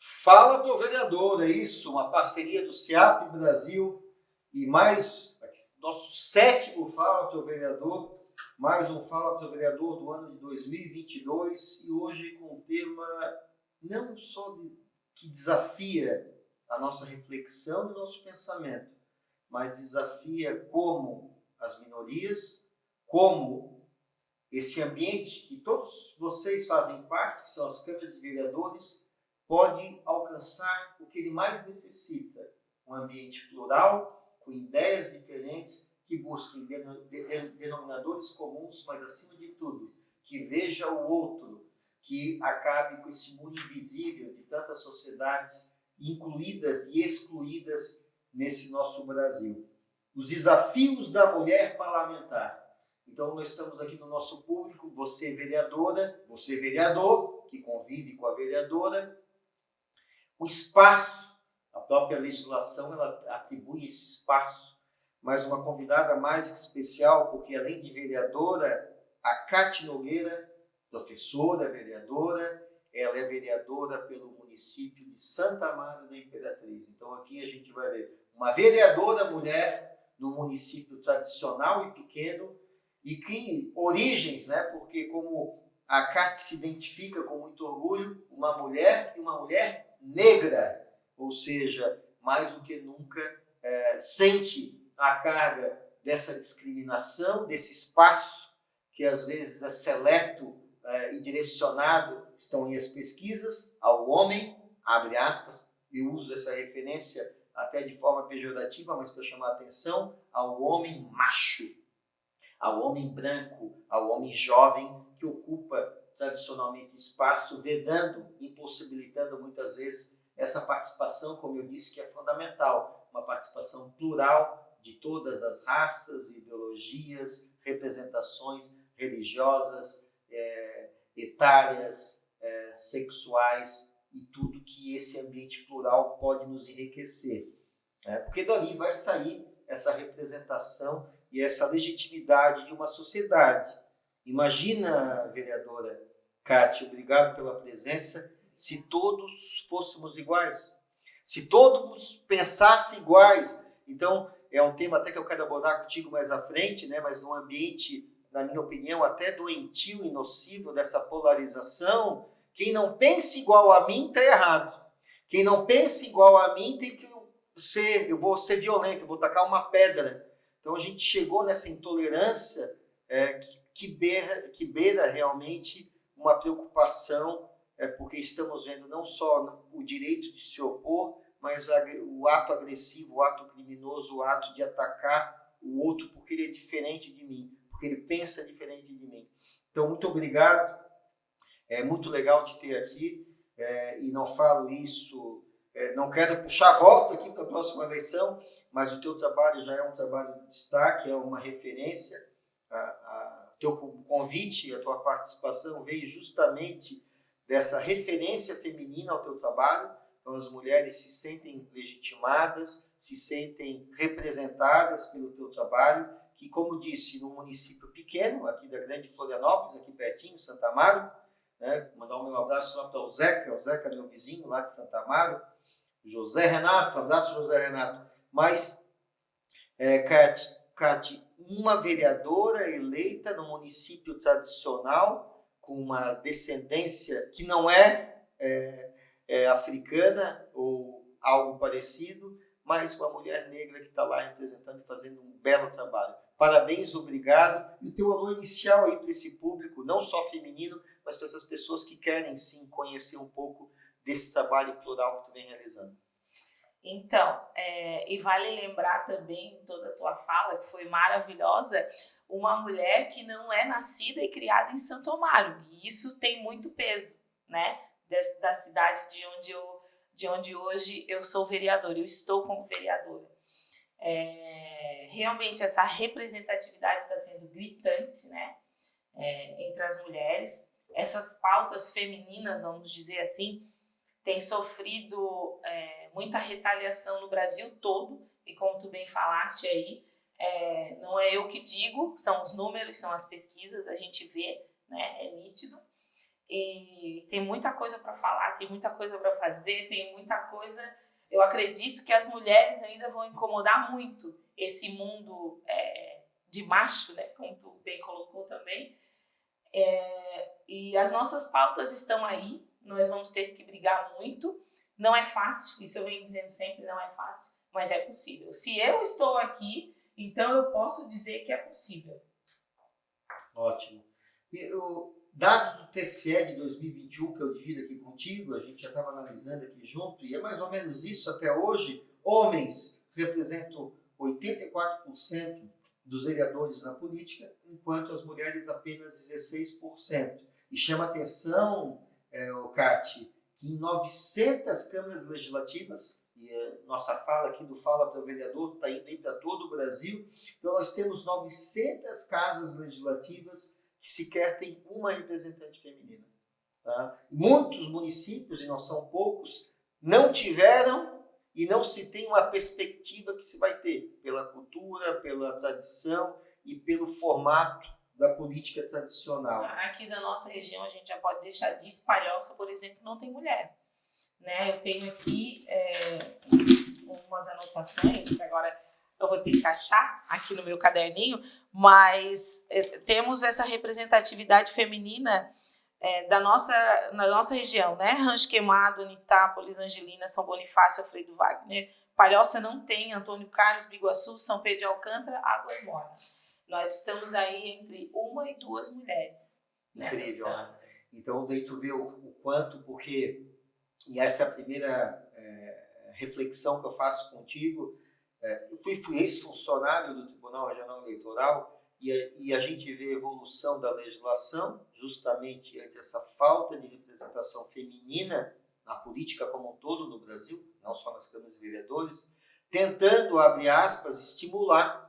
Fala pro vereador, é isso, uma parceria do SEAP Brasil e mais nosso 7º Fala pro Vereador, mais um Fala pro Vereador do ano de 2022 e hoje com um tema não só que desafia a nossa reflexão e o nosso pensamento, mas desafia como as minorias, como esse ambiente que todos vocês fazem parte, que são as câmaras de vereadores, pode alcançar o que ele mais necessita, um ambiente plural, com ideias diferentes, que busquem denominadores comuns, mas acima de tudo, que veja o outro, que acabe com esse muro invisível de tantas sociedades incluídas e excluídas nesse nosso Brasil. Os desafios da mulher parlamentar. Então, nós estamos aqui no nosso público, você vereadora, você vereador, que convive com a vereadora. O espaço, a própria legislação, ela atribui esse espaço, mas uma convidada mais que especial, porque além de vereadora, a Cátia Nogueira, professora, vereadora, ela é vereadora pelo município de Santa Amaro da Imperatriz. Então aqui a gente vai ver uma vereadora mulher no município tradicional e pequeno, e que origens, né? Porque como a Cátia se identifica com muito orgulho, uma mulher e uma mulher negra, ou seja, mais do que nunca sente a carga dessa discriminação, desse espaço que às vezes é seleto e direcionado, estão aí as pesquisas, ao homem, abre aspas, eu uso essa referência até de forma pejorativa, mas para chamar a atenção, ao homem macho, ao homem branco, ao homem jovem que ocupa tradicionalmente espaço, vedando, impossibilitando muitas vezes essa participação, como eu disse, que é fundamental, uma participação plural de todas as raças, ideologias, representações religiosas, etárias, sexuais e tudo que esse ambiente plural pode nos enriquecer. Porque dali vai sair essa representação e essa legitimidade de uma sociedade. Imagina, vereadora Cátia, obrigado pela presença, se todos fôssemos iguais, se todos pensassem iguais. Então, é um tema até que eu quero abordar contigo mais à frente, né? Mas num ambiente, na minha opinião, até doentio e nocivo dessa polarização, quem não pensa igual a mim está errado. Quem não pensa igual a mim tem que eu vou ser violento, eu vou tacar uma pedra. Então a gente chegou nessa intolerância que beira realmente uma preocupação, porque estamos vendo não só o direito de se opor, mas o ato agressivo, o ato criminoso, o ato de atacar o outro porque ele é diferente de mim, porque ele pensa diferente de mim. Então, muito obrigado, é muito legal te ter aqui, e não falo isso... não quero puxar volta aqui para a próxima eleição, mas o teu trabalho já é um trabalho de destaque, é uma referência. O teu convite, a tua participação veio justamente dessa referência feminina ao teu trabalho. Então as mulheres se sentem legitimadas, se sentem representadas pelo teu trabalho, que, como disse, num município pequeno, aqui da grande Florianópolis, aqui pertinho, Santa Amaro, né? Mandar um meu abraço lá para o Zeca, meu vizinho lá de Santa Amaro, José Renato, abraço José Renato. Mas, Cátia, uma vereadora eleita no município tradicional, com uma descendência que não é africana ou algo parecido, mas uma mulher negra que está lá representando e fazendo um belo trabalho. Parabéns, obrigado. E o teu alô inicial aí para esse público, não só feminino, mas para essas pessoas que querem sim conhecer um pouco desse trabalho plural que tu vem realizando. Então, e vale lembrar também toda a tua fala, que foi maravilhosa, uma mulher que não é nascida e criada em Santo Amaro. E isso tem muito peso, né? Da cidade de onde hoje eu sou vereadora, eu estou como vereadora. Realmente essa representatividade está sendo gritante, né? Entre as mulheres. Essas pautas femininas, vamos dizer assim, têm sofrido muita retaliação no Brasil todo, e como tu bem falaste aí, não é eu que digo, são os números, são as pesquisas, a gente vê, né, é nítido. e tem muita coisa para falar, tem muita coisa para fazer, tem muita coisa. Eu acredito que as mulheres ainda vão incomodar muito esse mundo de macho, né, como tu bem colocou também. E as nossas pautas estão aí, nós vamos ter que brigar muito. Não é fácil, isso eu venho dizendo sempre, não é fácil, mas é possível. Se eu estou aqui, então eu posso dizer que é possível. Ótimo. E dados do TCE de 2021 que eu divido aqui contigo, a gente já estava analisando aqui junto, e é mais ou menos isso até hoje. Homens representam 84% dos vereadores na política, enquanto as mulheres apenas 16%. E chama atenção, Cati, que em 900 câmaras legislativas, e a nossa fala aqui do Fala para o Vereador está indo aí para todo o Brasil, então nós temos 900 casas legislativas que sequer tem uma representante feminina. Tá? Muitos municípios, e não são poucos, não tiveram e não se tem uma perspectiva que se vai ter pela cultura, pela tradição e pelo formato da política tradicional. Aqui da nossa região, a gente já pode deixar dito, Palhoça, por exemplo, não tem mulher. Né? Eu tenho aqui umas anotações, que agora eu vou ter que achar aqui no meu caderninho, mas temos essa representatividade feminina na nossa região, né? Rancho Queimado, Anitápolis, Angelina, São Bonifácio, Alfredo Wagner. Palhoça não tem, Antônio Carlos, Biguaçu, São Pedro de Alcântara, Águas Mornas. Nós estamos aí entre 1 e 2 mulheres. Incrível, né? Então, daí tu vê o quanto, porque, e essa é a primeira reflexão que eu faço contigo, eu fui ex-funcionário do Tribunal Regional Eleitoral, e a gente vê a evolução da legislação, justamente ante essa falta de representação feminina na política como um todo no Brasil, não só nas câmaras de vereadores, tentando, abre aspas, estimular.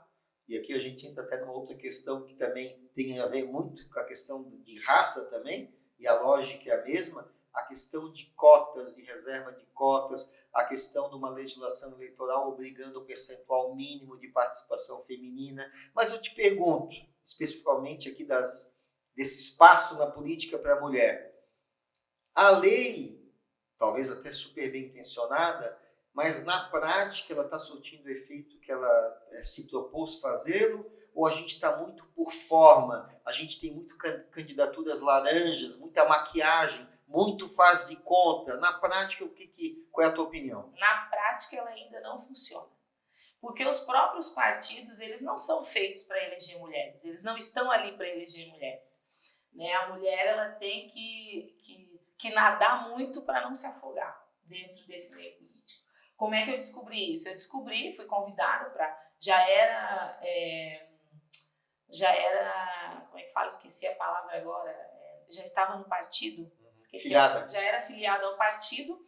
E aqui a gente entra até numa outra questão que também tem a ver muito com a questão de raça também, e a lógica é a mesma, a questão de cotas, de reserva de cotas, a questão de uma legislação eleitoral obrigando o percentual mínimo de participação feminina. Mas eu te pergunto, especificamente aqui desse espaço na política para a mulher, a lei, talvez até super bem intencionada, mas na prática ela está surtindo o efeito que ela se propôs fazê-lo, ou a gente está muito por forma, a gente tem muito candidaturas laranjas, muita maquiagem, muito faz de conta. Na prática, qual é a tua opinião? Na prática ela ainda não funciona. Porque os próprios partidos, eles não são feitos para eleger mulheres, eles não estão ali para eleger mulheres. Né? A mulher ela tem que nadar muito para não se afogar dentro desse meio político. Como é que eu descobri isso? Eu descobri, fui convidada para... Já era... como é que fala? Esqueci a palavra agora. Já estava no partido. Esqueci. Filiada. Já era filiada ao partido,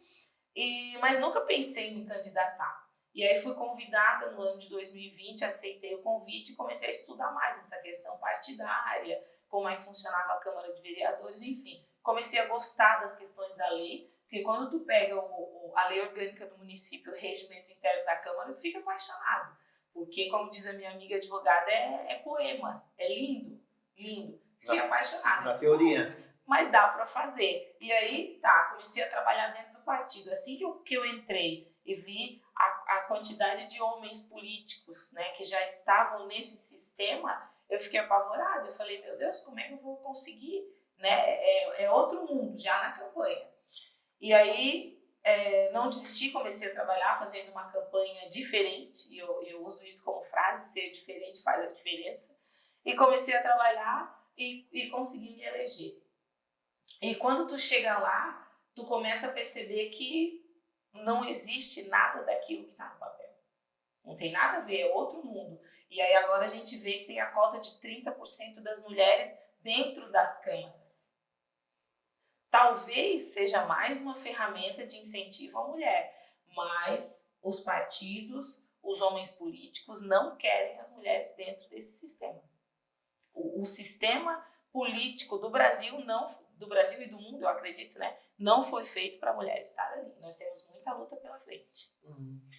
mas nunca pensei em me candidatar. E aí fui convidada no ano de 2020, aceitei o convite e comecei a estudar mais essa questão partidária, como é que funcionava a Câmara de Vereadores, enfim. Comecei a gostar das questões da lei, porque quando tu pega a lei orgânica do município, o regimento interno da Câmara, tu fica apaixonado. Porque, como diz a minha amiga advogada, é poema, é lindo, lindo. Fiquei apaixonada. Na teoria. Mas dá para fazer. E aí, comecei a trabalhar dentro do partido. Assim que eu entrei e vi a quantidade de homens políticos, né, que já estavam nesse sistema, eu fiquei apavorada. Eu falei, meu Deus, como é que eu vou conseguir? Né? É outro mundo, já na campanha. E aí, não desisti, comecei a trabalhar fazendo uma campanha diferente. E eu uso isso como frase, ser diferente faz a diferença. E comecei a trabalhar e consegui me eleger. E quando tu chega lá, tu começa a perceber que não existe nada daquilo que está no papel. Não tem nada a ver, é outro mundo. E aí agora a gente vê que tem a cota de 30% das mulheres dentro das câmaras. Talvez seja mais uma ferramenta de incentivo à mulher, mas os partidos, os homens políticos não querem as mulheres dentro desse sistema. O sistema político do Brasil e do mundo, eu acredito, né, não foi feito para a mulher estar ali. Nós temos muita luta pela frente.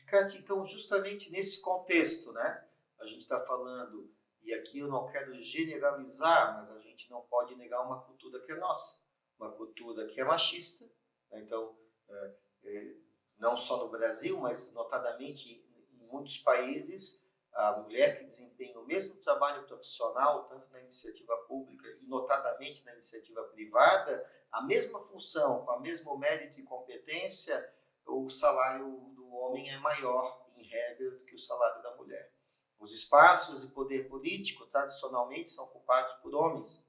Cátia, então, justamente nesse contexto, né, a gente está falando, e aqui eu não quero generalizar, mas a gente não pode negar uma cultura que é nossa. uma cultura que é machista, né? Então, não só no Brasil, mas notadamente em muitos países, a mulher que desempenha o mesmo trabalho profissional, tanto na iniciativa pública e notadamente na iniciativa privada, a mesma função, com o mesmo mérito e competência, o salário do homem é maior, em regra, do que o salário da mulher. Os espaços de poder político, tradicionalmente, são ocupados por homens.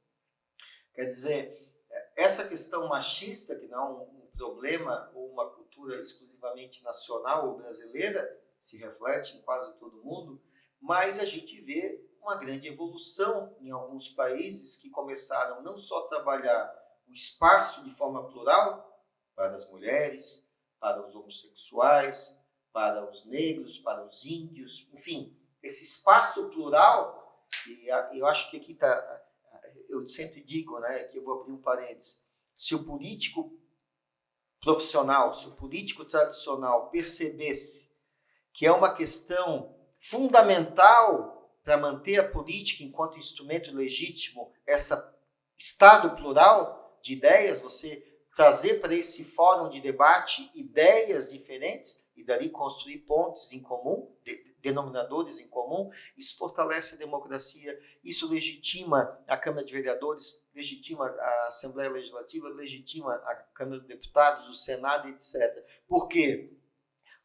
Quer dizer, essa questão machista, que não é um problema ou uma cultura exclusivamente nacional ou brasileira, se reflete em quase todo mundo, mas a gente vê uma grande evolução em alguns países que começaram não só a trabalhar o espaço de forma plural para as mulheres, para os homossexuais, para os negros, para os índios, enfim, esse espaço plural, e eu acho que aqui está, eu sempre digo, né, que eu vou abrir um parênteses, se o político profissional, se o político tradicional percebesse que é uma questão fundamental para manter a política enquanto instrumento legítimo, esse estado plural de ideias, você trazer para esse fórum de debate ideias diferentes e dali construir pontes em comum, denominadores em comum, isso fortalece a democracia, isso legitima a Câmara de Vereadores, legitima a Assembleia Legislativa, legitima a Câmara de Deputados, o Senado, etc. Por quê?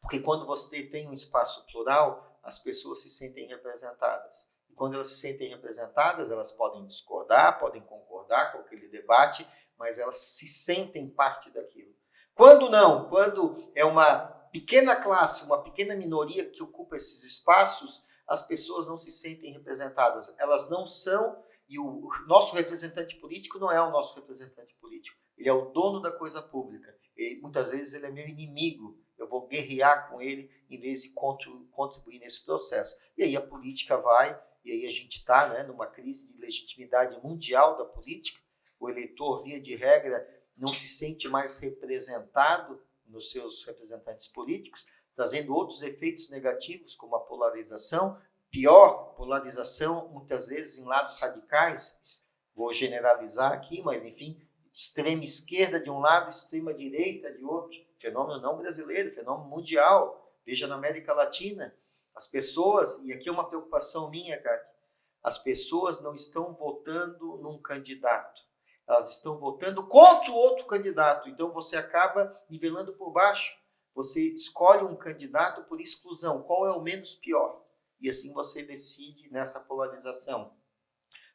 Porque quando você tem um espaço plural, as pessoas se sentem representadas. E quando elas se sentem representadas, elas podem discordar, podem concordar com aquele debate, mas elas se sentem parte daquilo. Quando não, quando é uma pequena classe, uma pequena minoria que ocupa esses espaços, as pessoas não se sentem representadas. Elas não são, e o nosso representante político não é o nosso representante político. Ele é o dono da coisa pública. E muitas vezes ele é meu inimigo. Eu vou guerrear com ele em vez de contribuir nesse processo. E aí a política vai, e aí a gente está, né, numa crise de legitimidade mundial da política. O eleitor, via de regra, não se sente mais representado nos seus representantes políticos, trazendo outros efeitos negativos, como a polarização, pior polarização, muitas vezes em lados radicais, vou generalizar aqui, mas enfim, extrema esquerda de um lado, extrema direita de outro, fenômeno não brasileiro, fenômeno mundial, veja na América Latina, as pessoas, e aqui é uma preocupação minha, Cátia, as pessoas não estão votando num candidato, elas estão votando contra o outro candidato, então você acaba nivelando por baixo, você escolhe um candidato por exclusão, qual é o menos pior, e assim você decide nessa polarização.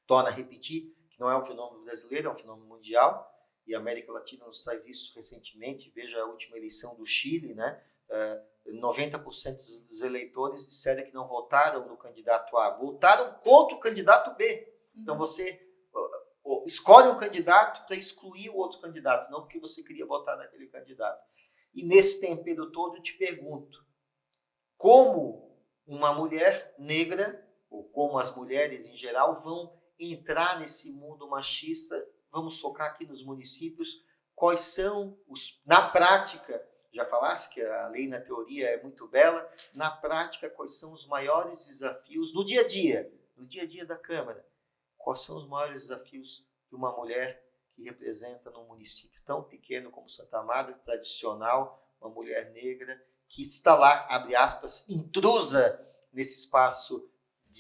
Torna a repetir que não é um fenômeno brasileiro, é um fenômeno mundial, e a América Latina nos traz isso recentemente, veja a última eleição do Chile, né? 90% dos eleitores disseram que não votaram no candidato A, votaram contra o candidato B. Então você escolhe um candidato para excluir o outro candidato, não porque você queria votar naquele candidato. E nesse tempero todo eu te pergunto, como uma mulher negra, ou como as mulheres em geral, vão entrar nesse mundo machista? Vamos focar aqui nos municípios, quais são na prática, já falasse que a lei na teoria é muito bela, na prática quais são os maiores desafios no dia a dia da Câmara, quais são os maiores desafios de uma mulher que representa num município tão pequeno como Santa Amaro, tradicional, uma mulher negra, que está lá, abre aspas, intrusa nesse espaço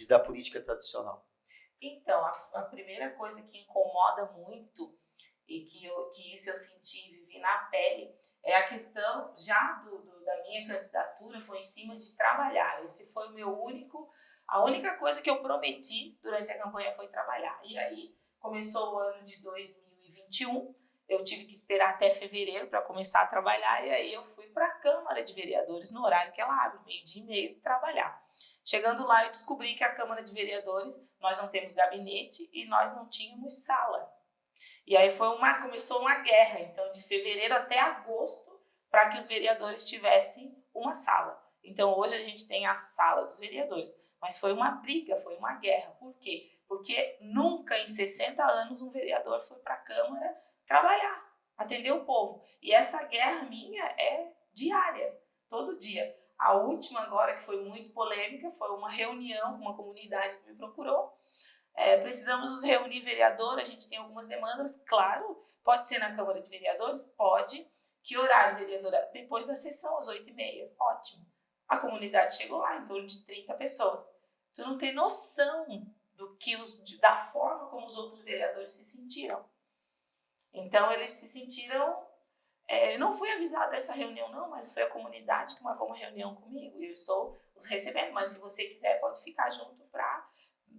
da política tradicional. Então, a primeira coisa que incomoda muito e que isso eu senti e vivi na pele é a questão já da minha candidatura foi em cima de trabalhar. Esse foi a única coisa que eu prometi durante a campanha foi trabalhar. E aí começou o ano de 2021, eu tive que esperar até fevereiro para começar a trabalhar e aí eu fui para a Câmara de Vereadores no horário que ela abre, 12h30, trabalhar. Chegando lá, eu descobri que a Câmara de Vereadores, nós não temos gabinete e nós não tínhamos sala. E aí começou uma guerra, então, de fevereiro até agosto, para que os vereadores tivessem uma sala. Então, hoje a gente tem a sala dos vereadores. Mas foi uma briga, foi uma guerra. Por quê? Porque nunca em 60 anos um vereador foi para a Câmara trabalhar, atender o povo. E essa guerra minha é diária, todo dia. A última agora, que foi muito polêmica, foi uma reunião com uma comunidade que me procurou, Precisamos nos reunir, vereador, a gente tem algumas demandas, claro, pode ser na Câmara de Vereadores? Pode. Que horário, vereadora? Depois da sessão, às 8h30. Ótimo. A comunidade chegou lá, em torno de 30 pessoas. Tu não tem noção da forma como os outros vereadores se sentiram. Então, eles se sentiram... eu não fui avisada dessa reunião, não, mas foi a comunidade que marcou uma reunião comigo e eu estou os recebendo. Mas se você quiser, pode ficar junto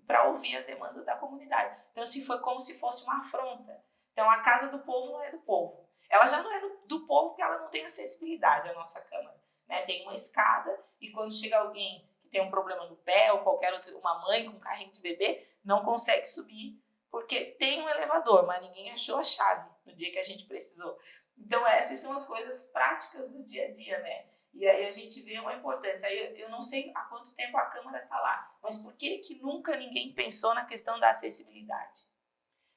para ouvir as demandas da comunidade. Então, assim, foi como se fosse uma afronta. Então, a Casa do Povo não é do povo. Ela já não é do povo porque ela não tem acessibilidade à nossa Câmara. Né? Tem uma escada e quando chega alguém que tem um problema no pé ou qualquer outra, uma mãe com um carrinho de bebê, não consegue subir porque tem um elevador, mas ninguém achou a chave no dia que a gente precisou. Então, essas são as coisas práticas do dia a dia, né? E aí a gente vê uma importância. Aí eu não sei há quanto tempo a Câmara está lá, mas por que nunca ninguém pensou na questão da acessibilidade?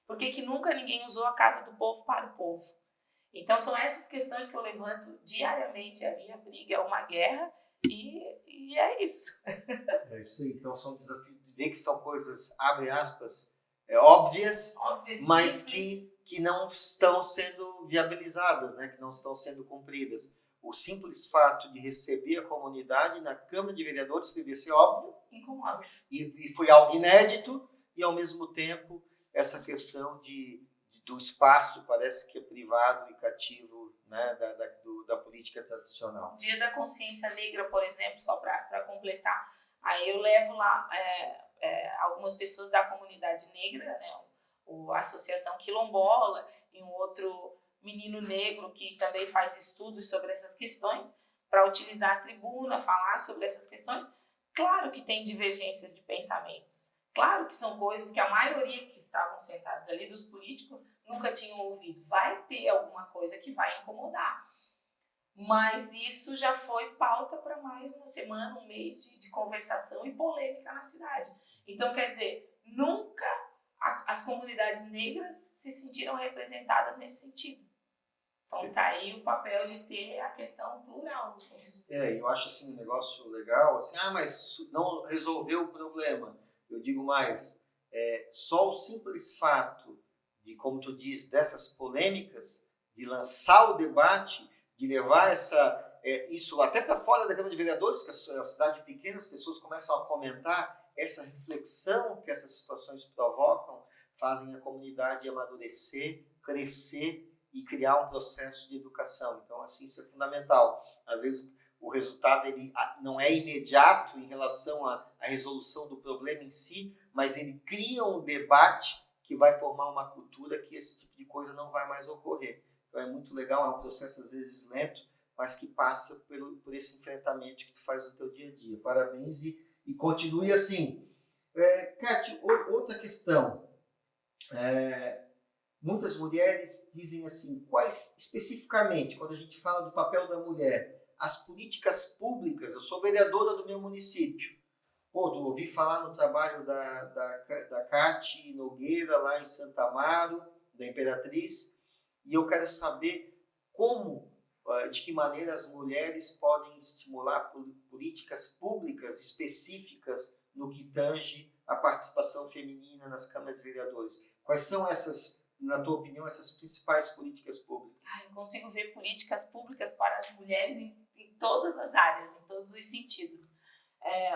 Por que nunca ninguém usou a Casa do Povo para o povo? Então, são essas questões que eu levanto diariamente. A minha briga é uma guerra e é isso. É isso aí. Então, são desafios de ver que são coisas, abre aspas, óbvias, mas que não estão sendo viabilizadas, né? Que não estão sendo cumpridas. O simples fato de receber a comunidade na Câmara de Vereadores devia ser óbvio. Incomoda. E foi algo inédito e, ao mesmo tempo, essa questão do espaço parece que é privado e cativo, né, da política tradicional. Dia da Consciência Negra, por exemplo, só para completar, aí eu levo lá algumas pessoas da comunidade negra, né, a Associação Quilombola e um outro menino negro que também faz estudos sobre essas questões, para utilizar a tribuna, falar sobre essas questões. Claro que tem divergências de pensamentos. Claro que são coisas que a maioria que estavam sentados ali, dos políticos, nunca tinham ouvido. Vai ter alguma coisa que vai incomodar. Mas isso já foi pauta para mais uma semana, um mês de conversação e polêmica na cidade. Então, quer dizer, nunca as comunidades negras se sentiram representadas nesse sentido. Então, está aí o papel de ter a questão plural. Eu acho assim, um negócio legal, assim, mas não resolveu o problema. Eu digo mais, só o simples fato de, como tu diz, dessas polêmicas, de lançar o debate, de levar isso até para fora da Câmara de Vereadores, que é uma cidade pequena, as pessoas começam a comentar essa reflexão que essas situações provocam, fazem a comunidade amadurecer, crescer e criar um processo de educação. Então, assim, isso é fundamental. Às vezes, o resultado ele não é imediato em relação à resolução do problema em si, mas ele cria um debate que vai formar uma cultura que esse tipo de coisa não vai mais ocorrer. Então, é muito legal, é um processo às vezes lento, mas que passa por esse enfrentamento que tu faz no teu dia a dia. Parabéns e continue assim. Cátia, outra questão. Muitas mulheres dizem assim, quais especificamente, quando a gente fala do papel da mulher, as políticas públicas, eu sou vereadora do meu município, ouvi falar no trabalho da Cátia Nogueira lá em Santa Amaro, da Imperatriz, e eu quero saber de que maneira as mulheres podem estimular políticas públicas específicas no que tange a participação feminina nas câmaras de vereadores. Quais são essas, na tua opinião, essas principais políticas públicas? Eu consigo ver políticas públicas para as mulheres em todas as áreas, em todos os sentidos.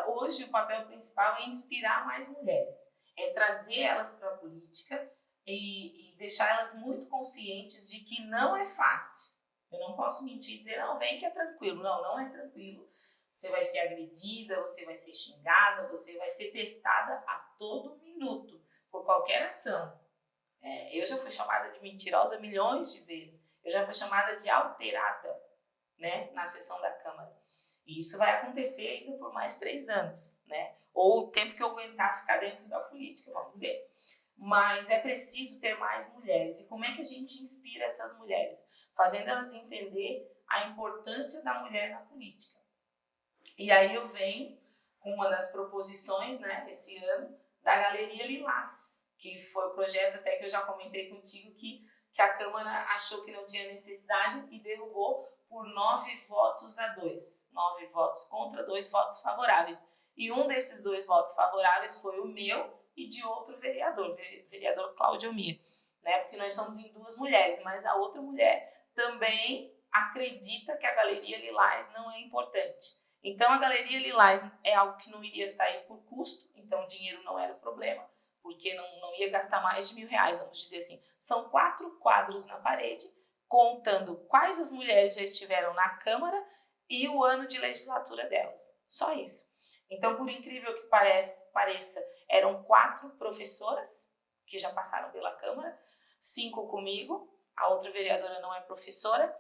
Hoje, o papel principal é inspirar mais mulheres, é trazer elas para a política e deixar elas muito conscientes de que não é fácil. Eu não posso mentir e dizer, não, vem que é tranquilo. Não, não é tranquilo. Você vai ser agredida, você vai ser xingada, você vai ser testada a todo minuto, por qualquer ação. Eu já fui chamada de mentirosa milhões de vezes. Eu já fui chamada de alterada, né, na sessão da Câmara. E isso vai acontecer ainda por mais 3 anos, né? Ou o tempo que eu aguentar ficar dentro da política, vamos ver. Mas é preciso ter mais mulheres. E como é que a gente inspira essas mulheres? Fazendo elas entender a importância da mulher na política. E aí eu venho com uma das proposições, né, esse ano, da Galeria Lilás, que foi o projeto até que eu já comentei contigo que a Câmara achou que não tinha necessidade e derrubou por 9-2. 9 votos contra, 2 votos favoráveis. E um desses 2 votos favoráveis foi o meu e de outro vereador, vereador Cláudio Mir, né? Porque nós somos em 2 mulheres, mas a outra mulher também acredita que a Galeria Lilás não é importante. Então, a Galeria Lilás é algo que não iria sair por custo, então o dinheiro não era o problema, porque não ia gastar mais de R$1.000, vamos dizer assim. São 4 quadros na parede, contando quais as mulheres já estiveram na Câmara e o ano de legislatura delas. Só isso. Então, por incrível que pareça, eram 4 professoras que já passaram pela Câmara, 5 comigo, a outra vereadora não é professora,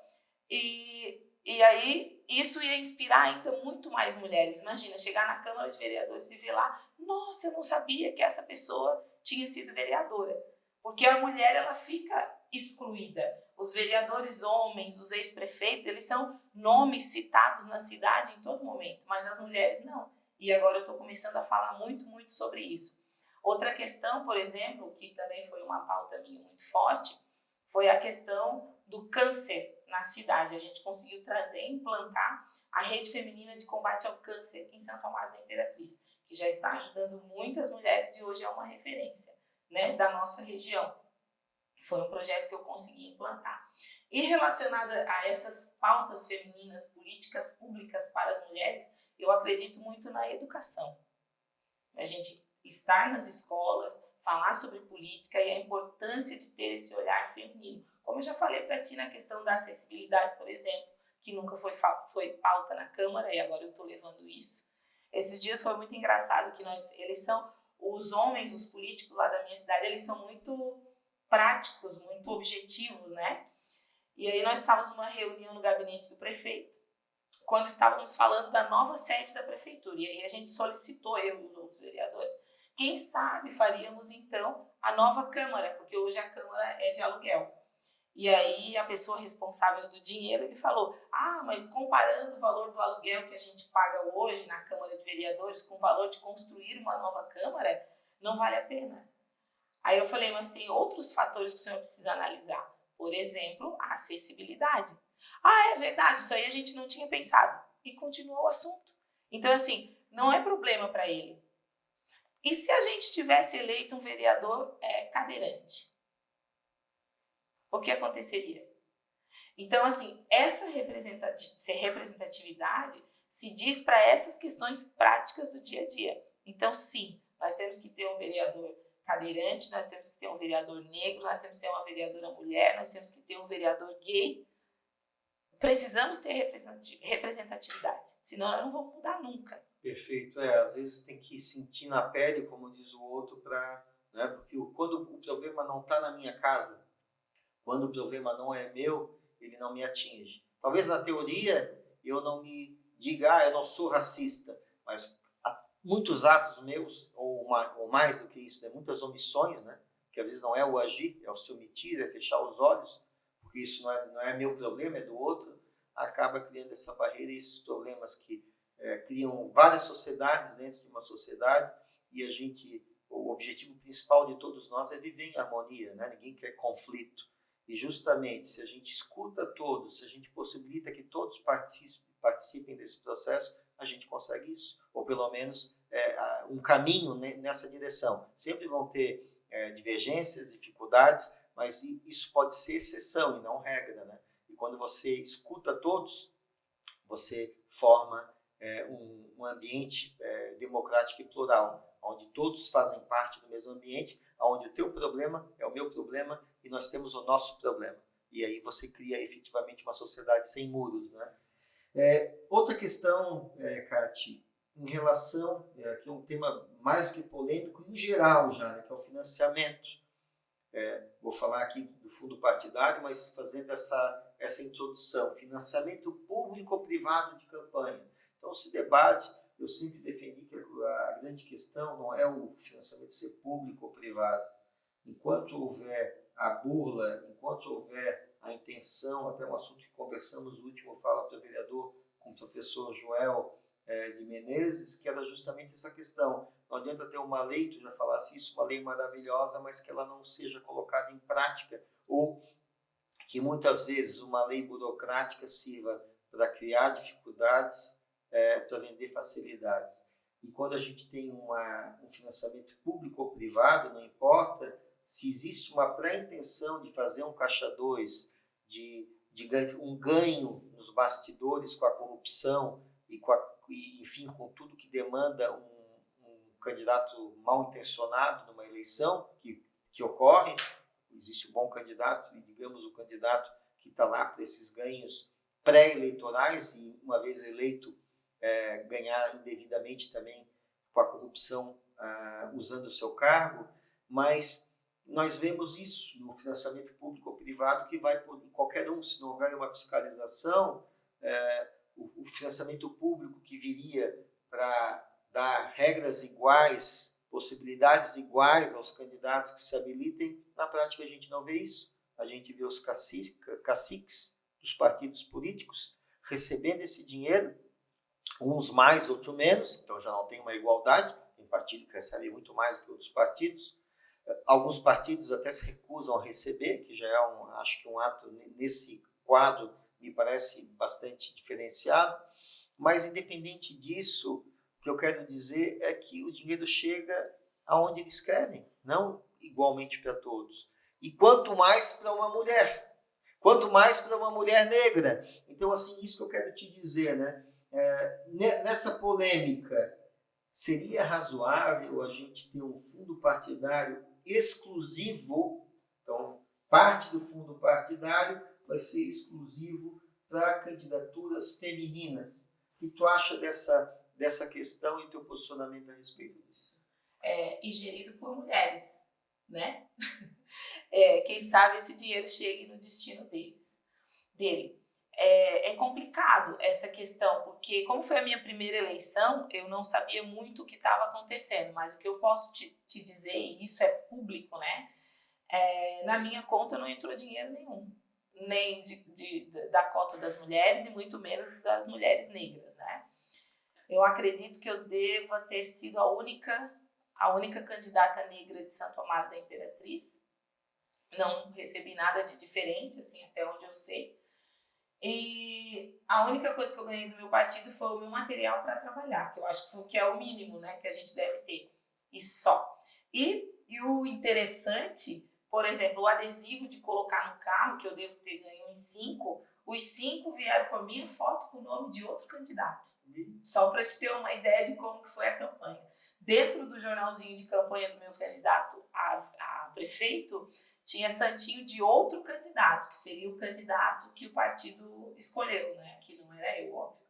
e aí isso ia inspirar ainda muito mais mulheres. Imagina, chegar na Câmara de Vereadores e ver lá, nossa, eu não sabia que essa pessoa tinha sido vereadora. Porque a mulher, ela fica excluída. Os vereadores homens, os ex-prefeitos, eles são nomes citados na cidade em todo momento, mas as mulheres não. E agora eu estou começando a falar muito, muito sobre isso. Outra questão, por exemplo, que também foi uma pauta minha muito forte, foi a questão do câncer na cidade. A gente conseguiu trazer e implantar a Rede Feminina de Combate ao Câncer em Santo Amaro da Imperatriz, que já está ajudando muitas mulheres e hoje é uma referência, né, da nossa região. Foi um projeto que eu consegui implantar. E relacionada a essas pautas femininas, políticas públicas para as mulheres, eu acredito muito na educação. A gente estar nas escolas, falar sobre política e a importância de ter esse olhar feminino. Como eu já falei para ti na questão da acessibilidade, por exemplo, que nunca foi pauta na Câmara e agora eu estou levando isso. Esses dias foi muito engraçado que eles são, os homens, os políticos lá da minha cidade, eles são muito práticos, muito objetivos, né? E aí nós estávamos numa reunião no gabinete do prefeito, quando estávamos falando da nova sede da prefeitura. E aí a gente solicitou, eu e os outros vereadores, quem sabe faríamos então a nova Câmara, porque hoje a Câmara é de aluguel. E aí a pessoa responsável do dinheiro, ele falou, mas comparando o valor do aluguel que a gente paga hoje na Câmara de Vereadores com o valor de construir uma nova Câmara, não vale a pena. Aí eu falei, mas tem outros fatores que o senhor precisa analisar. Por exemplo, a acessibilidade. É verdade, isso aí a gente não tinha pensado. E continuou o assunto. Então, assim, não é problema para ele. E se a gente tivesse eleito um vereador cadeirante? O que aconteceria? Então, assim, essa representatividade se diz para essas questões práticas do dia a dia. Então, sim, nós temos que ter um vereador cadeirante, nós temos que ter um vereador negro, nós temos que ter uma vereadora mulher, nós temos que ter um vereador gay. Precisamos ter representatividade, senão não vamos mudar nunca. Perfeito. Às vezes tem que sentir na pele, como diz o outro, né? Porque quando o problema não está na minha casa, quando o problema não é meu, ele não me atinge. Talvez na teoria eu não me diga, eu não sou racista, mas há muitos atos meus, ou mais do que isso, né? Muitas omissões, né? Que às vezes não é o agir, é o se omitir, é fechar os olhos, porque isso não é meu problema, é do outro, acaba criando essa barreira e esses problemas que criam várias sociedades dentro de uma sociedade e o objetivo principal de todos nós é viver em harmonia, né? Ninguém quer conflito. E justamente, se a gente escuta todos, se a gente possibilita que todos participem desse processo, a gente consegue isso. Ou pelo menos um caminho nessa direção. Sempre vão ter divergências, dificuldades, mas isso pode ser exceção e não regra, né? E quando você escuta todos, você forma um ambiente democrático e plural, onde todos fazem parte do mesmo ambiente, onde o teu problema é o meu problema e nós temos o nosso problema. E aí você cria efetivamente uma sociedade sem muros, né? Outra questão, Cati, em relação, que é um tema mais do que polêmico, em geral já, né, que é o financiamento. Vou falar aqui do fundo partidário, mas fazendo essa introdução, financiamento público ou privado de campanha. Então, se debate, eu sempre defendi que a grande questão não é o financiamento ser público ou privado. Enquanto houver a burla, enquanto houver a intenção, até um assunto que conversamos no último Fala para o Vereador com o professor Joel de Menezes, que era justamente essa questão. Não adianta ter uma lei, tu já falasse isso, uma lei maravilhosa, mas que ela não seja colocada em prática, ou que muitas vezes uma lei burocrática sirva para criar dificuldades, para vender facilidades. e quando a gente tem um financiamento público ou privado, não importa, se existe uma pré-intenção de fazer um caixa 2, de um ganho nos bastidores com a corrupção e, enfim, com tudo que demanda um candidato mal intencionado numa eleição que ocorre, existe um bom candidato e, digamos, o candidato que está lá para esses ganhos pré-eleitorais e, uma vez eleito, ganhar indevidamente também com a corrupção usando o seu cargo, mas nós vemos isso no financiamento público ou privado, que vai por qualquer um, se não houver uma fiscalização, o financiamento público que viria para dar regras iguais, possibilidades iguais aos candidatos que se habilitem, na prática a gente não vê isso. A gente vê os caciques dos partidos políticos recebendo esse dinheiro, uns mais, outros menos, então já não tem uma igualdade, tem partido que recebe muito mais do que outros partidos. Alguns partidos até se recusam a receber, que já é acho que um ato nesse quadro me parece bastante diferenciado, mas independente disso, o que eu quero dizer é que o dinheiro chega aonde eles querem, não igualmente para todos. E quanto mais para uma mulher, quanto mais para uma mulher negra. Então, assim, isso que eu quero te dizer, né? Nessa polêmica, seria razoável a gente ter um fundo partidário exclusivo? Então, parte do fundo partidário vai ser exclusivo para candidaturas femininas. O que tu acha dessa questão e teu posicionamento a respeito disso? E gerido por mulheres, né? Quem sabe esse dinheiro chegue no destino dele. É complicado essa questão, porque como foi a minha primeira eleição, eu não sabia muito o que estava acontecendo, mas o que eu posso te dizer, e isso é público, né? Na minha conta não entrou dinheiro nenhum, nem da cota das mulheres e muito menos das mulheres negras, né? Eu acredito que eu deva ter sido a única candidata negra de Santo Amaro da Imperatriz. Não recebi nada de diferente, assim, até onde eu sei. E a única coisa que eu ganhei do meu partido foi o meu material para trabalhar, que eu acho que é o mínimo, né, que a gente deve ter. E só. E o interessante, por exemplo, o adesivo de colocar no carro, que eu devo ter ganho em 5, os 5 vieram com a minha foto com o nome de outro candidato. Só para te ter uma ideia de como que foi a campanha. Dentro do jornalzinho de campanha do meu candidato a prefeito, tinha santinho de outro candidato, que seria o candidato que o partido escolheu, né? Que não era eu, óbvio.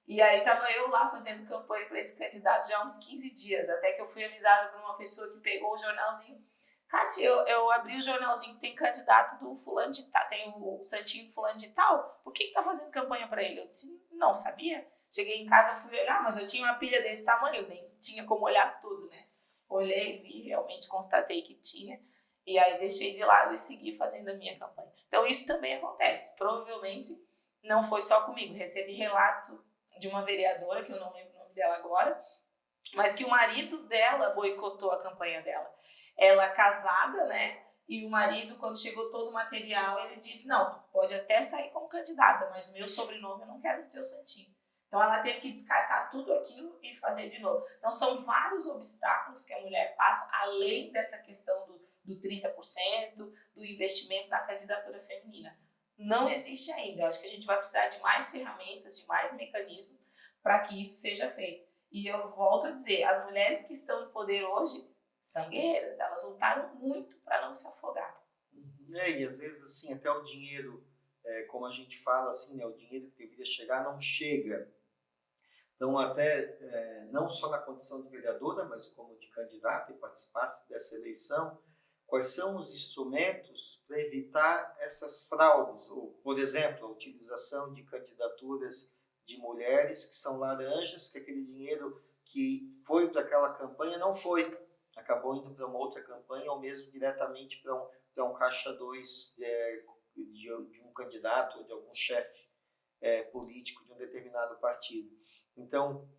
E aí estava eu lá fazendo campanha para esse candidato já há uns 15 dias, até que eu fui avisada por uma pessoa que pegou o jornalzinho. Cátia, eu abri o jornalzinho, tem candidato do fulano de tal, tem o santinho do fulano de tal, por que tá fazendo campanha para ele? Eu disse, não sabia. Cheguei em casa, fui olhar, mas eu tinha uma pilha desse tamanho, nem tinha como olhar tudo, né? Olhei, vi, realmente constatei que tinha, e aí deixei de lado e segui fazendo a minha campanha. Então isso também acontece, provavelmente não foi só comigo, recebi relato de uma vereadora, que eu não lembro o nome dela agora, mas que o marido dela boicotou a campanha dela. Ela casada, né? E o marido, quando chegou todo o material, ele disse, não, tu pode até sair como candidata, mas o meu sobrenome eu não quero no teu santinho. Então ela teve que descartar tudo aquilo e fazer de novo. Então são vários obstáculos que a mulher passa, além dessa questão do 30%, do investimento na candidatura feminina. Não existe ainda. Eu acho que a gente vai precisar de mais ferramentas, de mais mecanismos para que isso seja feito. E eu volto a dizer, as mulheres que estão no poder hoje são guerreiras, elas lutaram muito para não se afogar. E às vezes, assim, até o dinheiro, como a gente fala, assim, né, o dinheiro que deveria chegar não chega. Então, até não só na condição de vereadora, mas como de candidata e participasse dessa eleição, quais são os instrumentos para evitar essas fraudes? Ou, por exemplo, a utilização de candidaturas de mulheres que são laranjas, que aquele dinheiro que foi para aquela campanha não foi, acabou indo para uma outra campanha ou mesmo diretamente para um caixa 2 de um candidato ou de algum chefe político de um determinado partido. Então,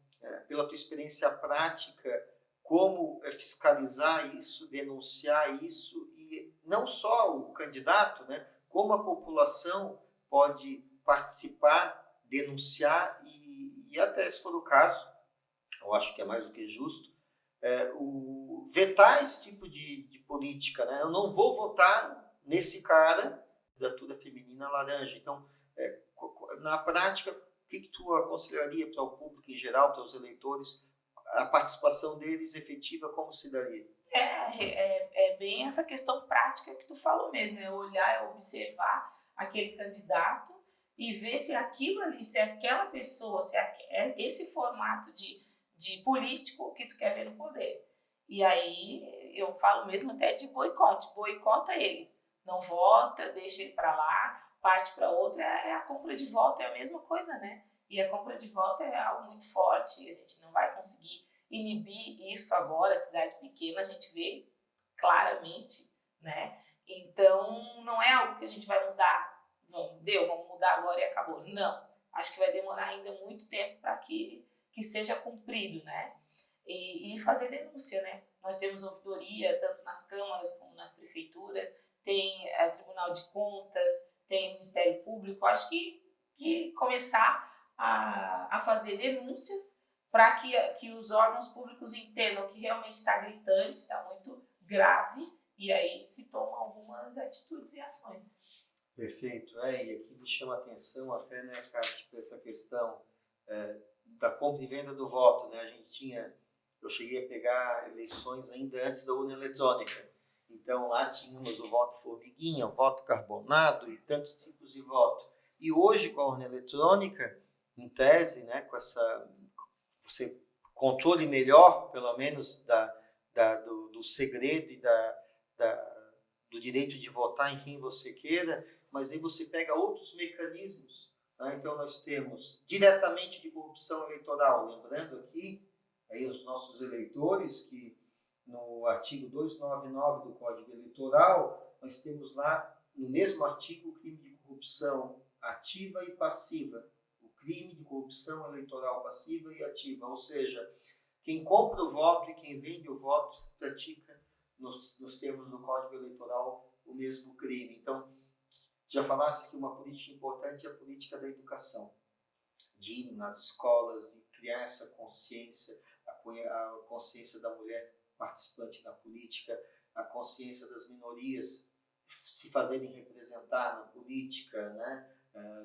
pela tua experiência prática, como fiscalizar isso, denunciar isso, e não só o candidato, né, como a população pode participar, denunciar e até, se for o caso, eu acho que é mais do que justo, vetar esse tipo de política, né? Eu não vou votar nesse cara, candidatura feminina laranja. Então, na prática, o que tu aconselharia para o público em geral, para os eleitores, a participação deles efetiva, como se daria? É bem essa questão prática que tu falou mesmo, é olhar, é observar aquele candidato e ver se aquilo ali, se aquela pessoa, se é esse formato de político que tu quer ver no poder. E aí eu falo mesmo até de boicote, boicota ele. Não vota, deixa ele para lá, parte para outra, a compra de voto é a mesma coisa, né? E a compra de voto é algo muito forte, a gente não vai conseguir inibir isso agora, cidade pequena, a gente vê claramente, né? Então, não é algo que a gente vai mudar, vamos mudar agora e acabou. Não, acho que vai demorar ainda muito tempo para que seja cumprido, né? E fazer denúncia, né? Nós temos ouvidoria, tanto nas câmaras como nas prefeituras, tem Tribunal de Contas, tem Ministério Público, acho que começar a fazer denúncias para que os órgãos públicos entendam que realmente está gritante, está muito grave, e aí se tomam algumas atitudes e ações. Perfeito. E aqui me chama a atenção até, né, Cátia, essa questão da compra e venda do voto, né? Eu cheguei a pegar eleições ainda antes da urna eletrônica. Então, lá tínhamos o voto formiguinha, o voto carbonado e tantos tipos de voto. E hoje, com a urna eletrônica, em tese, né, com você controle melhor, pelo menos, do segredo e do direito de votar em quem você queira, mas aí você pega outros mecanismos. Né? Então, nós temos diretamente de corrupção eleitoral, lembrando aqui, aí os nossos eleitores, que no artigo 299 do Código Eleitoral, nós temos lá, no mesmo artigo, o crime de corrupção ativa e passiva. O crime de corrupção eleitoral passiva e ativa. Ou seja, quem compra o voto e quem vende o voto pratica, nos termos do Código Eleitoral, o mesmo crime. Então, já falasse que uma política importante é a política da educação. De ir nas escolas e criar essa consciência, a consciência da mulher participante na política, a consciência das minorias se fazerem representar na política, né?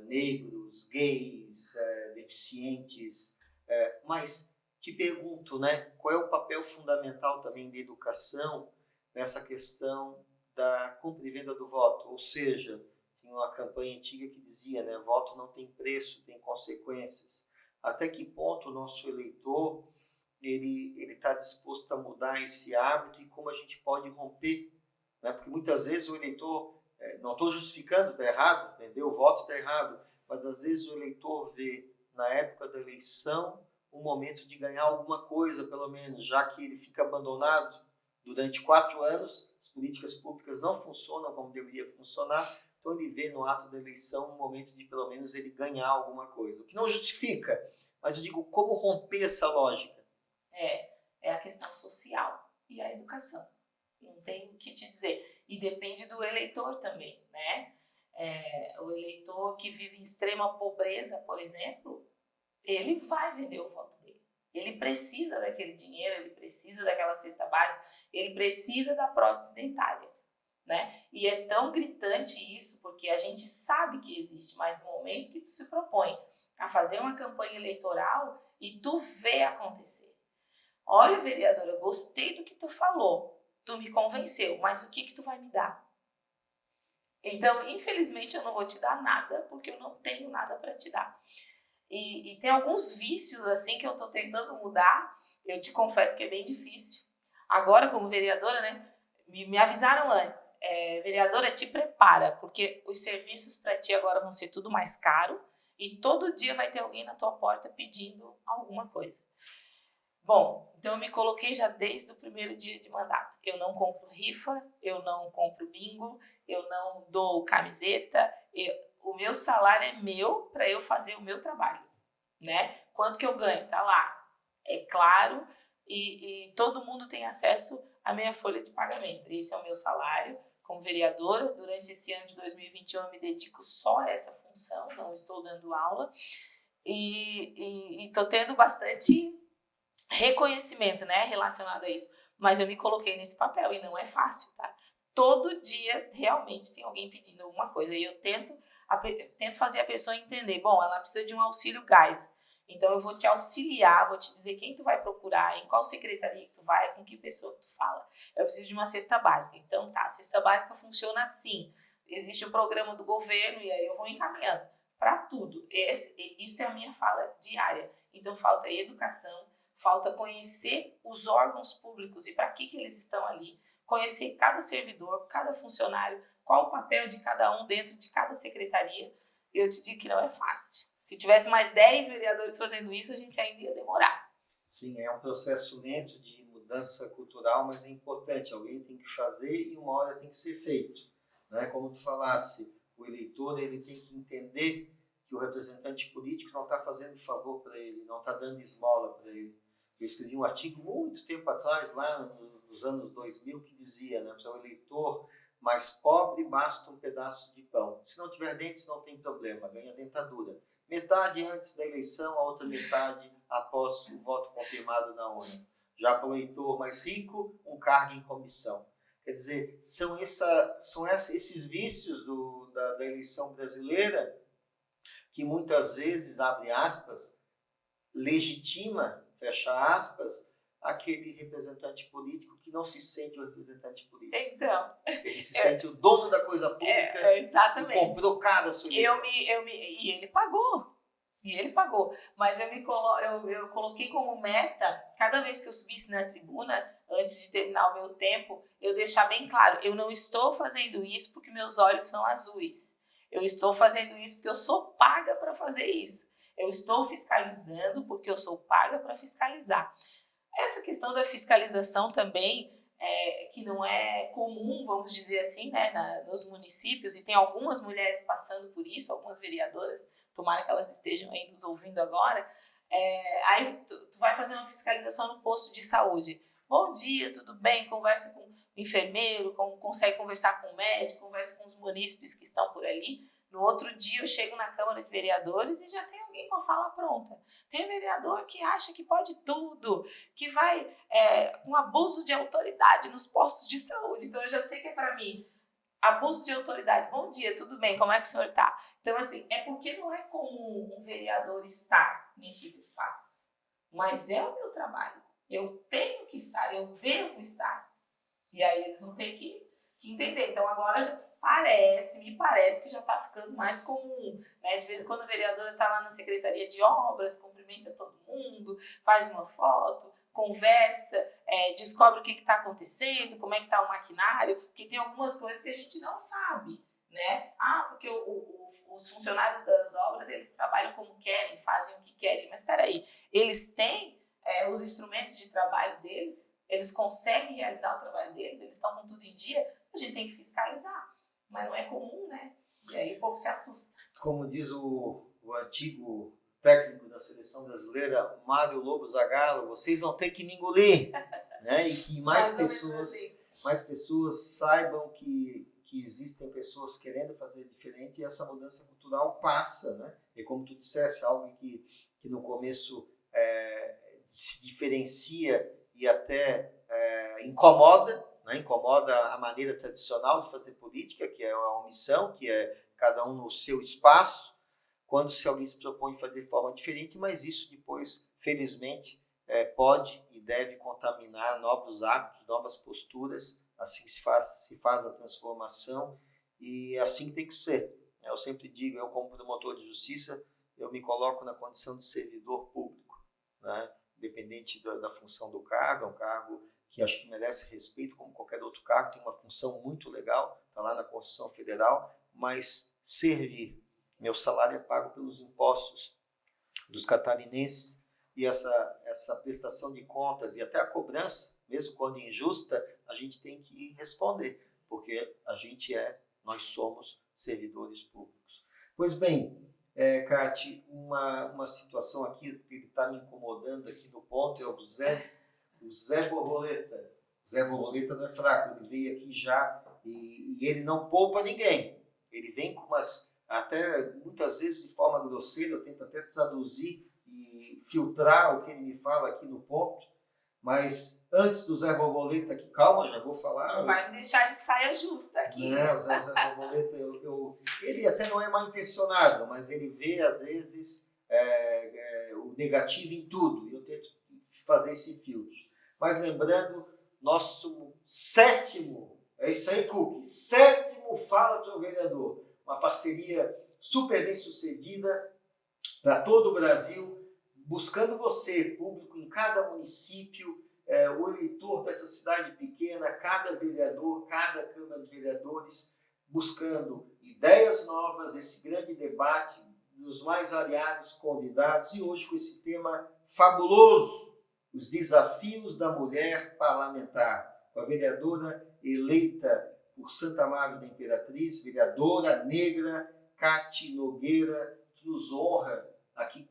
Negros, gays, deficientes. Mas te pergunto, né, qual é o papel fundamental também da educação nessa questão da compra e venda do voto? Ou seja, tinha uma campanha antiga que dizia, né, voto não tem preço, tem consequências. Até que ponto o nosso eleitor ele está disposto a mudar esse hábito e como a gente pode romper, né? Porque muitas vezes o eleitor, não estou justificando, está errado, entendeu? O voto está errado, mas às vezes o eleitor vê na época da eleição um momento de ganhar alguma coisa, pelo menos, já que ele fica abandonado durante 4 anos, as políticas públicas não funcionam como deveria funcionar, então ele vê no ato da eleição um momento de pelo menos ele ganhar alguma coisa, o que não justifica, mas eu digo, como romper essa lógica? É a questão social e a educação. Não tem o que te dizer. E depende do eleitor também, né? O eleitor que vive em extrema pobreza, por exemplo, ele vai vender o voto dele. Ele precisa daquele dinheiro, ele precisa daquela cesta básica, ele precisa da prótese dentária, né? E é tão gritante isso, porque a gente sabe que existe, mas no momento que tu se propõe a fazer uma campanha eleitoral e tu vê acontecer. Olha, vereadora, gostei do que tu falou, tu me convenceu, mas o que tu vai me dar? Então, infelizmente, eu não vou te dar nada, porque eu não tenho nada para te dar. E tem alguns vícios, assim, que eu tô tentando mudar, eu te confesso que é bem difícil. Agora, como vereadora, né, me avisaram antes, vereadora, te prepara, porque os serviços para ti agora vão ser tudo mais caro e todo dia vai ter alguém na tua porta pedindo alguma coisa. Bom, então eu me coloquei já desde o primeiro dia de mandato. Eu não compro rifa, eu não compro bingo, eu não dou camiseta. O meu salário é meu para eu fazer o meu trabalho, né? Quanto que eu ganho? Tá lá. É claro, e todo mundo tem acesso à minha folha de pagamento. Esse é o meu salário como vereadora. Durante esse ano de 2021 eu me dedico só a essa função, não estou dando aula. E estou tendo bastante reconhecimento, né, relacionado a isso. Mas eu me coloquei nesse papel e não é fácil, tá? Todo dia realmente tem alguém pedindo alguma coisa e eu tento fazer a pessoa entender, bom, ela precisa de um auxílio gás. Então eu vou te auxiliar, vou te dizer quem tu vai procurar, em qual secretaria que tu vai, com que pessoa que tu fala. Eu preciso de uma cesta básica. Então tá, a cesta básica funciona assim. Existe um programa do governo e aí eu vou encaminhando para tudo. Isso é a minha fala diária. Então falta educação, falta conhecer os órgãos públicos e para que eles estão ali, conhecer cada servidor, cada funcionário, qual o papel de cada um dentro de cada secretaria. Eu te digo que não é fácil. Se tivesse mais 10 vereadores fazendo isso, a gente ainda ia demorar. Sim, é um processo lento de mudança cultural, mas é importante. Alguém tem que fazer e uma hora tem que ser feito. Né? Como tu falasse, o eleitor ele tem que entender que o representante político não está fazendo favor para ele, não está dando esmola para ele. Eu escrevi um artigo muito tempo atrás, lá nos anos 2000, que dizia, né, para o eleitor mais pobre basta um pedaço de pão. Se não tiver dentes, não tem problema, ganha dentadura. Metade antes da eleição, a outra metade após o voto confirmado na ONU. Já para o eleitor mais rico, um cargo em comissão. Quer dizer, são esses vícios da eleição brasileira que muitas vezes, abre aspas, legitima, fecha aspas, aquele representante político que não se sente o representante político. Então, ele se sente o dono da coisa pública exatamente. E comprou cada sua eleição. E ele pagou. Mas eu coloquei como meta, cada vez que eu subisse na tribuna, antes de terminar o meu tempo, eu deixar bem claro, eu não estou fazendo isso porque meus olhos são azuis. Eu estou fazendo isso porque eu sou paga para fazer isso. Eu estou fiscalizando porque eu sou paga para fiscalizar. Essa questão da fiscalização também, que não é comum, vamos dizer assim, né, nos municípios, e tem algumas mulheres passando por isso, algumas vereadoras, tomara que elas estejam aí nos ouvindo agora, aí tu vai fazer uma fiscalização no posto de saúde. Bom dia, tudo bem? Conversa com o enfermeiro, consegue conversar com o médico, conversa com os munícipes que estão por ali. No outro dia eu chego na Câmara de Vereadores e já tem alguém com a fala pronta. Tem vereador que acha que pode tudo, que vai com abuso de autoridade nos postos de saúde. Então eu já sei que é para mim abuso de autoridade. Bom dia, tudo bem? Como é que o senhor está? Então assim, é porque não é comum um vereador estar nesses espaços. Mas é o meu trabalho. Eu tenho que estar, eu devo estar. E aí eles vão ter que entender. Então agora me parece que já está ficando mais comum, né? De vez em quando a vereadora está lá na Secretaria de Obras, cumprimenta todo mundo, faz uma foto, conversa, descobre o que está acontecendo, como é que está o maquinário, porque tem algumas coisas que a gente não sabe, né? Porque os funcionários das obras, eles trabalham como querem, fazem o que querem, mas espera aí, eles têm os instrumentos de trabalho deles, eles conseguem realizar o trabalho deles, eles estão com tudo em dia, a gente tem que fiscalizar. Mas não é comum, né? E aí o povo se assusta. Como diz o antigo técnico da seleção brasileira, Mário Lobo Zagallo, vocês vão ter que me engolir. Né? E que mais pessoas saibam que existem pessoas querendo fazer diferente e essa mudança cultural passa. Né? E como tu disseste, algo que no começo se diferencia e até incomoda, né? Incomoda a maneira tradicional de fazer política, que é a omissão, que é cada um no seu espaço, quando se alguém se propõe fazer de forma diferente, mas isso depois, felizmente, pode e deve contaminar novos hábitos, novas posturas, assim se faz a transformação e assim tem que ser. Eu sempre digo, eu como promotor de justiça, eu me coloco na condição de servidor público, né? Independente da função do cargo, é um cargo que acho que merece respeito como qualquer outro cargo, tem uma função muito legal, está lá na Constituição Federal, mas servir. Meu salário é pago pelos impostos dos catarinenses e essa prestação de contas e até a cobrança, mesmo quando injusta, a gente tem que responder, porque nós somos servidores públicos. Pois bem, Cate, uma situação aqui que está me incomodando aqui no ponto é o Zé Borboleta. O Zé Borboleta não é fraco, ele veio aqui já e ele não poupa ninguém. Ele vem com até muitas vezes de forma grosseira, eu tento até traduzir e filtrar o que ele me fala aqui no ponto, mas antes do Zé Borboleta aqui, calma, já vou falar. Não vai me deixar de saia justa aqui. Né, o Zé Borboleta, ele até não é mal intencionado, mas ele vê, às vezes, o negativo em tudo, e eu tento fazer esse filtro. Mas lembrando, nosso sétimo, é isso aí, Cook, sétimo Fala Teu Vereador, uma parceria super bem sucedida para todo o Brasil, buscando você, público em cada município, o eleitor dessa cidade pequena, cada vereador, cada Câmara de Vereadores, buscando ideias novas, esse grande debate dos mais variados convidados, e hoje com esse tema fabuloso, os desafios da mulher parlamentar, com a vereadora eleita por Santa Maria da Imperatriz, vereadora negra, Cate Nogueira, que nos honra aqui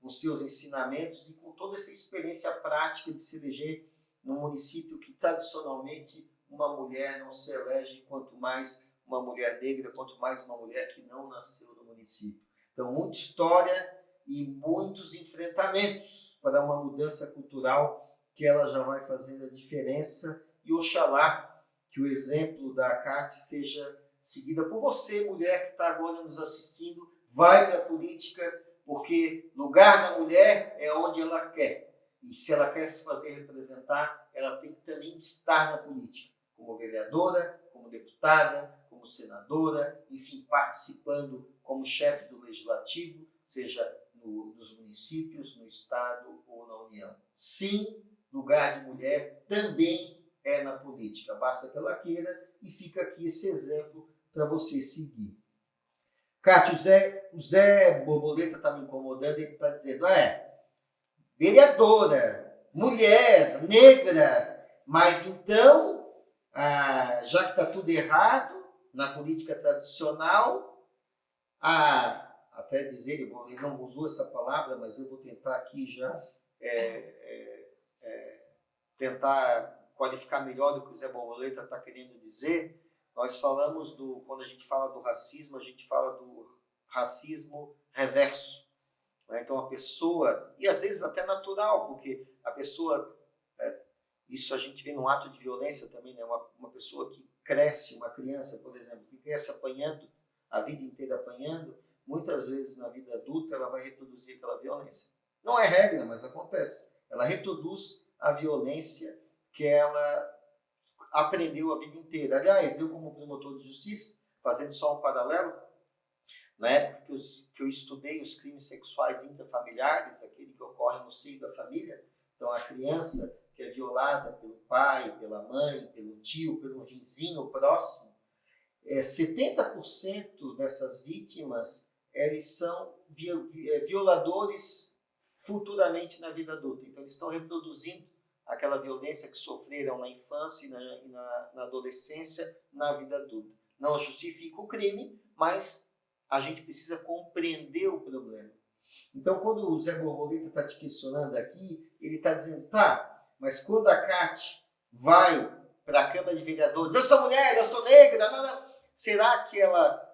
com seus ensinamentos e com toda essa experiência prática de se eleger num município que tradicionalmente uma mulher não se elege, quanto mais uma mulher negra, quanto mais uma mulher que não nasceu no município. Então, muita história e muitos enfrentamentos para uma mudança cultural que ela já vai fazendo a diferença, e oxalá que o exemplo da Cate seja seguida por você, mulher que está agora nos assistindo, vai para a política, porque lugar da mulher é onde ela quer. E se ela quer se fazer representar, ela tem que também estar na política, como vereadora, como deputada, como senadora, enfim, participando como chefe do legislativo, seja nos municípios, no estado ou na União. Sim, lugar de mulher também é na política. Basta que ela queira, e fica aqui esse exemplo para você seguir. Cátia, o Zé Borboleta está me incomodando, ele está dizendo, vereadora, mulher, negra, mas então, já que está tudo errado na política tradicional, até dizer, ele não usou essa palavra, mas eu vou tentar aqui já tentar qualificar melhor do que o Zé Borboleta está querendo dizer. Nós falamos quando a gente fala do racismo, a gente fala do racismo reverso. Né? Então, a pessoa, e às vezes até natural, porque a pessoa, isso a gente vê num ato de violência também, né? Uma pessoa que cresce, uma criança, por exemplo, que cresce apanhando, a vida inteira apanhando, muitas vezes na vida adulta ela vai reproduzir aquela violência. Não é regra, mas acontece. Ela reproduz a violência que ela aprendeu a vida inteira. Aliás, eu como promotor de justiça, fazendo só um paralelo, na época que eu estudei os crimes sexuais intrafamiliares, aquele que ocorre no seio da família, então a criança que é violada pelo pai, pela mãe, pelo tio, pelo vizinho próximo, 70% dessas vítimas eles são violadores futuramente na vida adulta. Então eles estão reproduzindo aquela violência que sofreram na infância e na adolescência, na vida adulta. Não justifica o crime, mas a gente precisa compreender o problema. Então, quando o Zé Borboleta está te questionando aqui, ele está dizendo, mas quando a Cate vai para a Câmara de Vereadores, eu sou mulher, eu sou negra, não. Será que ela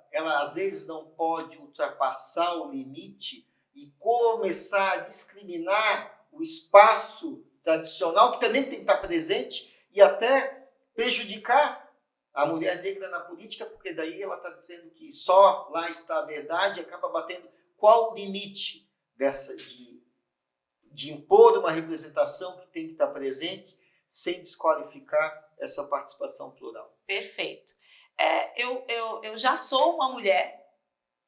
às vezes não pode ultrapassar o limite e começar a discriminar o espaço tradicional, que também tem que estar presente, e até prejudicar a mulher negra na política, porque daí ela está dizendo que só lá está a verdade, e acaba batendo qual o limite de impor uma representação que tem que estar presente, sem desqualificar essa participação plural. Perfeito. Eu já sou uma mulher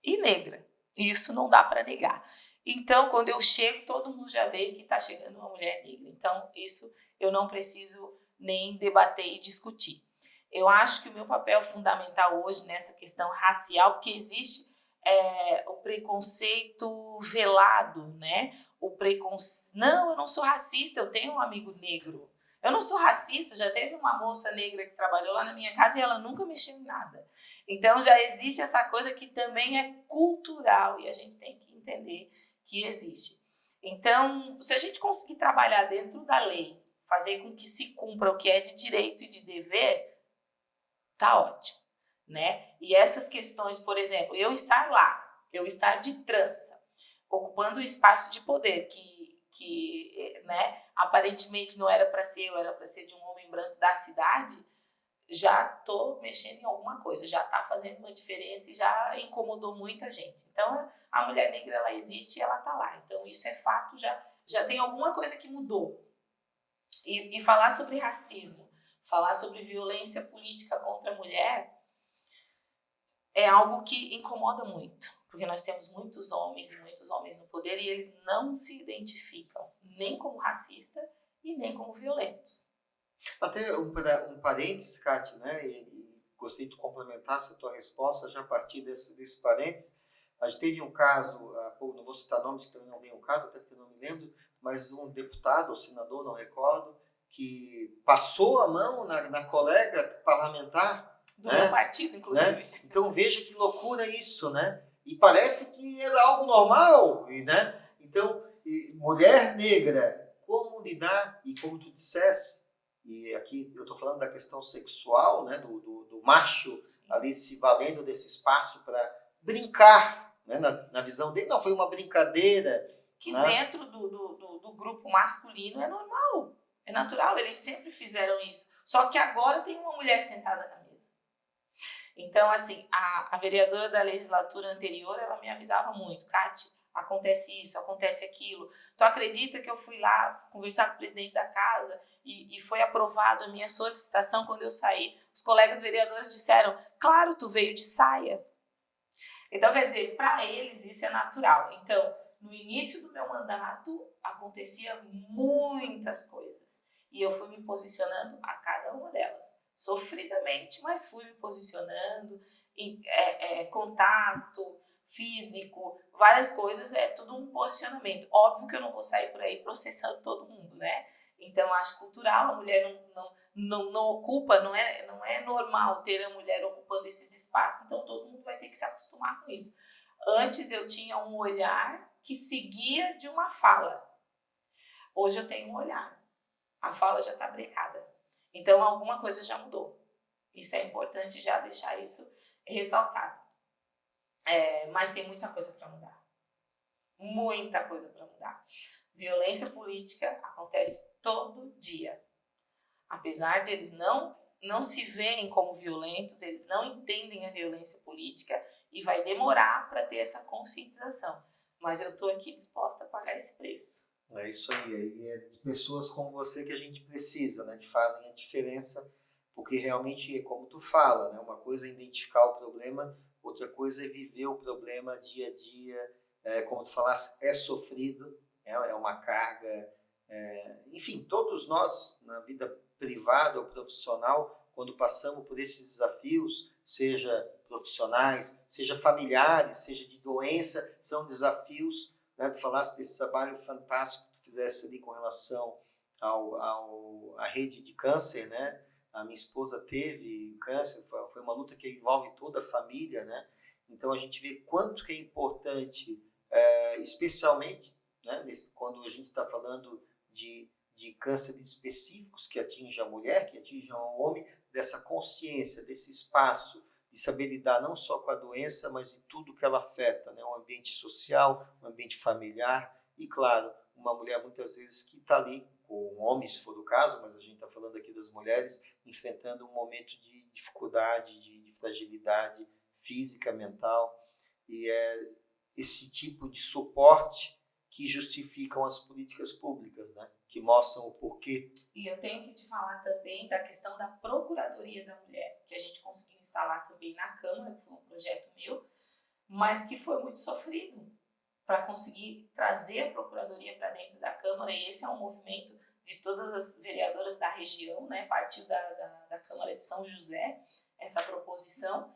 e negra, e isso não dá para negar. Então, quando eu chego, todo mundo já vê que está chegando uma mulher negra. Então, isso eu não preciso nem debater e discutir. Eu acho que o meu papel fundamental hoje nessa questão racial, porque existe o preconceito velado, né? Não, eu não sou racista, eu tenho um amigo negro. Eu não sou racista, já teve uma moça negra que trabalhou lá na minha casa e ela nunca mexeu em nada. Então, já existe essa coisa que também é cultural e a gente tem que entender que existe. Então, se a gente conseguir trabalhar dentro da lei, fazer com que se cumpra o que é de direito e de dever, tá ótimo, né? E essas questões, por exemplo, eu estar lá, eu estar de trança, ocupando o espaço de poder que né, aparentemente não era para ser, ou era para ser de um homem branco da cidade, já tô mexendo em alguma coisa, já tá fazendo uma diferença e já incomodou muita gente. Então, a mulher negra, ela existe e ela tá lá. Então, isso é fato, já tem alguma coisa que mudou. E falar sobre racismo, falar sobre violência política contra a mulher é algo que incomoda muito, porque nós temos muitos homens e muitos homens no poder e eles não se identificam nem como racista e nem como violentos. Até um parênteses, Kátia, né? E gostei de complementar essa tua resposta já a partir desse parênteses. A gente teve um caso, não vou citar nomes, que também não vem o caso, até porque eu não me lembro, mas um deputado ou senador, não recordo, que passou a mão na colega parlamentar. Do meu partido, inclusive. Né? Então veja que loucura isso, né? E parece que era algo normal, né? Então, mulher negra, como lidar, e como tu disseste, e aqui eu estou falando da questão sexual, né? do macho ali se valendo desse espaço para brincar, né? Na visão dele, não, foi uma brincadeira. Que né? dentro do grupo masculino é normal, é natural, eles sempre fizeram isso. Só que agora tem uma mulher sentada na mesa. Então, assim, a vereadora da legislatura anterior, ela me avisava muito, Kátia, acontece isso, acontece aquilo. Tu acredita que eu fui lá conversar com o presidente da casa e foi aprovado a minha solicitação quando eu saí? Os colegas vereadores disseram, claro, tu veio de saia. Então, quer dizer, para eles isso é natural. Então, no início do meu mandato, acontecia muitas coisas. E eu fui me posicionando a cada uma delas. Sofridamente, mas fui me posicionando, contato físico, várias coisas, é tudo um posicionamento. Óbvio que eu não vou sair por aí processando todo mundo, né? Então, acho cultural, a mulher não ocupa, não é normal ter a mulher ocupando esses espaços, então todo mundo vai ter que se acostumar com isso. Antes eu tinha um olhar que seguia de uma fala. Hoje eu tenho um olhar. A fala já está brecada. Então, alguma coisa já mudou. Isso é importante já deixar isso ressaltado. Mas tem muita coisa para mudar. Muita coisa para mudar. Violência política acontece todo dia. Apesar de eles não se veem como violentos, eles não entendem a violência política e vai demorar para ter essa conscientização. Mas eu estou aqui disposta a pagar esse preço. É isso aí, é de pessoas como você que a gente precisa, né, que fazem a diferença, porque realmente é como tu fala, né, uma coisa é identificar o problema, outra coisa é viver o problema dia a dia, como tu falaste, é sofrido, é uma carga, enfim, todos nós, na vida privada ou profissional, quando passamos por esses desafios, seja profissionais, seja familiares, seja de doença, são desafios. Né? Tu falaste desse trabalho fantástico que tu fizesse ali com relação à rede de câncer, né? A minha esposa teve câncer, foi uma luta que envolve toda a família, né? Então a gente vê quanto que é importante, especialmente, né? Quando a gente está falando de cânceres específicos que atingem a mulher, que atingem o homem, dessa consciência, desse espaço, de saber lidar não só com a doença, mas de tudo que ela afeta, né? Um ambiente social, um ambiente familiar e, claro, uma mulher muitas vezes que está ali, com um homem, se for o caso, mas a gente está falando aqui das mulheres, enfrentando um momento de dificuldade, de fragilidade física, mental, e é esse tipo de suporte que justificam as políticas públicas, né? Que mostram o porquê. E eu tenho que te falar também da questão da Procuradoria da Mulher, que a gente conseguiu instalar também na Câmara, que foi um projeto meu, mas que foi muito sofrido para conseguir trazer a Procuradoria para dentro da Câmara, e esse é um movimento de todas as vereadoras da região, né? Partiu da Câmara de São José, essa proposição,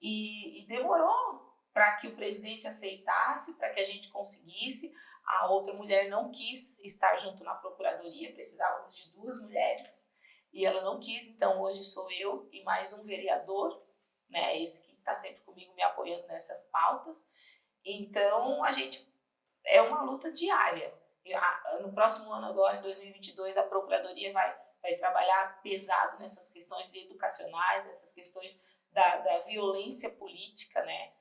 e demorou para que o presidente aceitasse, para que a gente conseguisse. A outra mulher não quis estar junto na Procuradoria, precisávamos de 2 mulheres, e ela não quis, então hoje sou eu e mais um vereador, né, esse que está sempre comigo me apoiando nessas pautas. Então, é uma luta diária. No próximo ano agora, em 2022, a Procuradoria vai trabalhar pesado nessas questões educacionais, nessas questões da violência política, né,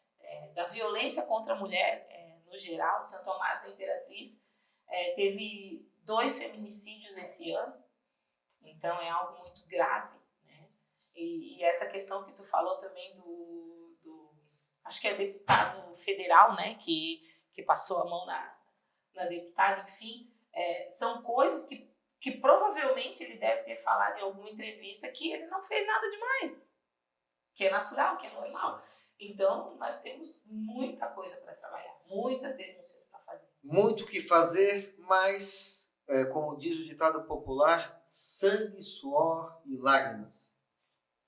da violência contra a mulher, no geral. Santo Amaro da Imperatriz teve 2 feminicídios esse ano, então é algo muito grave, né? E essa questão que tu falou também acho que é deputado federal, né, que passou a mão na deputada, enfim, são coisas que provavelmente ele deve ter falado em alguma entrevista que ele não fez nada demais, que é natural, que é normal. Então, nós temos muita coisa para trabalhar, muitas denúncias para fazer. Muito o que fazer, mas, como diz o ditado popular, sangue, suor e lágrimas.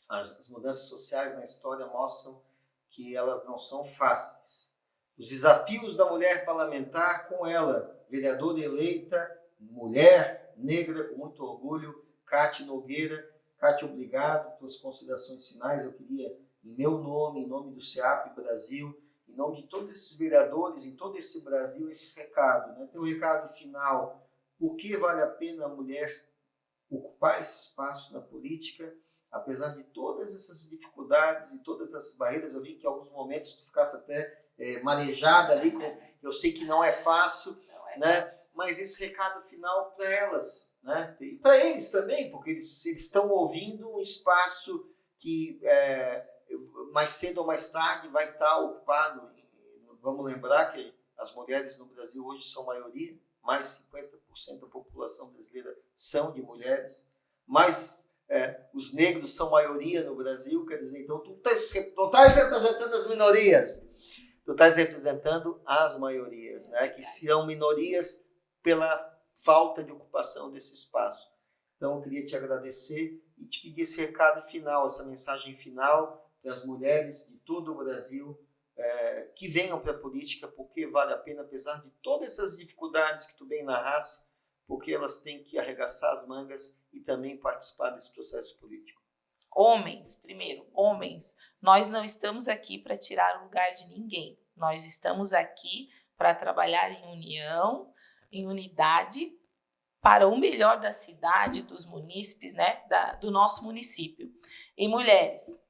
As mudanças sociais na história mostram que elas não são fáceis. Os desafios da mulher parlamentar, com ela, vereadora eleita, mulher, negra, com muito orgulho, Cátia Nogueira. Cátia, obrigado pelas considerações finais. Eu queria, em meu nome, em nome do SEAP Brasil, em nome de todos esses vereadores, em todo esse Brasil, esse recado, né? Tem um recado final. Por que vale a pena a mulher ocupar esse espaço na política? Apesar de todas essas dificuldades e todas essas barreiras, eu vi que em alguns momentos tu ficasse até marejada ali, eu sei que não é fácil, né? Mas esse recado final para elas, né? E para eles também, porque eles estão ouvindo um espaço que mais cedo ou mais tarde vai estar ocupado. Vamos lembrar que as mulheres no Brasil hoje são maioria, mais 50% da população brasileira são de mulheres, os negros são maioria no Brasil, quer dizer, então tu não estás representando as minorias, tu estás representando as maiorias, né? Que são minorias pela falta de ocupação desse espaço. Então, eu queria te agradecer e te pedir esse recado final, essa mensagem final para as mulheres de todo o Brasil que venham para a política, porque vale a pena, apesar de todas essas dificuldades que tu bem narraste, porque elas têm que arregaçar as mangas e também participar desse processo político. Homens, primeiro, homens, nós não estamos aqui para tirar o lugar de ninguém. Nós estamos aqui para trabalhar em união, em unidade, para o melhor da cidade, dos munícipes, né, do nosso município. E mulheres,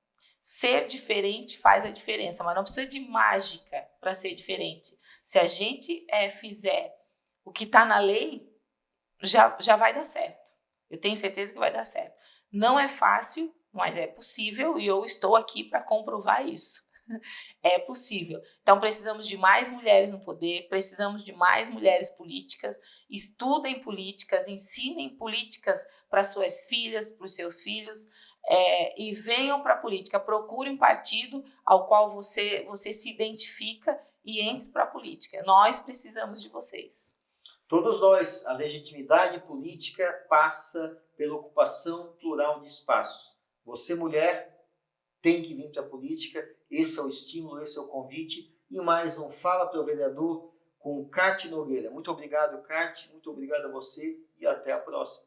ser diferente faz a diferença, mas não precisa de mágica para ser diferente. Se a gente fizer o que está na lei, já vai dar certo. Eu tenho certeza que vai dar certo. Não é fácil, mas é possível e eu estou aqui para comprovar isso. É possível. Então, precisamos de mais mulheres no poder, precisamos de mais mulheres políticas. Estudem políticas, ensinem políticas para suas filhas, para os seus filhos, e venham para a política. Procure um partido ao qual você se identifica e entre para a política. Nós precisamos de vocês. Todos nós, a legitimidade política passa pela ocupação plural de espaços. Você, mulher, tem que vir para a política, esse é o estímulo, esse é o convite. E mais um Fala para o Vereador com Cátia Nogueira. Muito obrigado, Cátia, muito obrigado a você e até a próxima.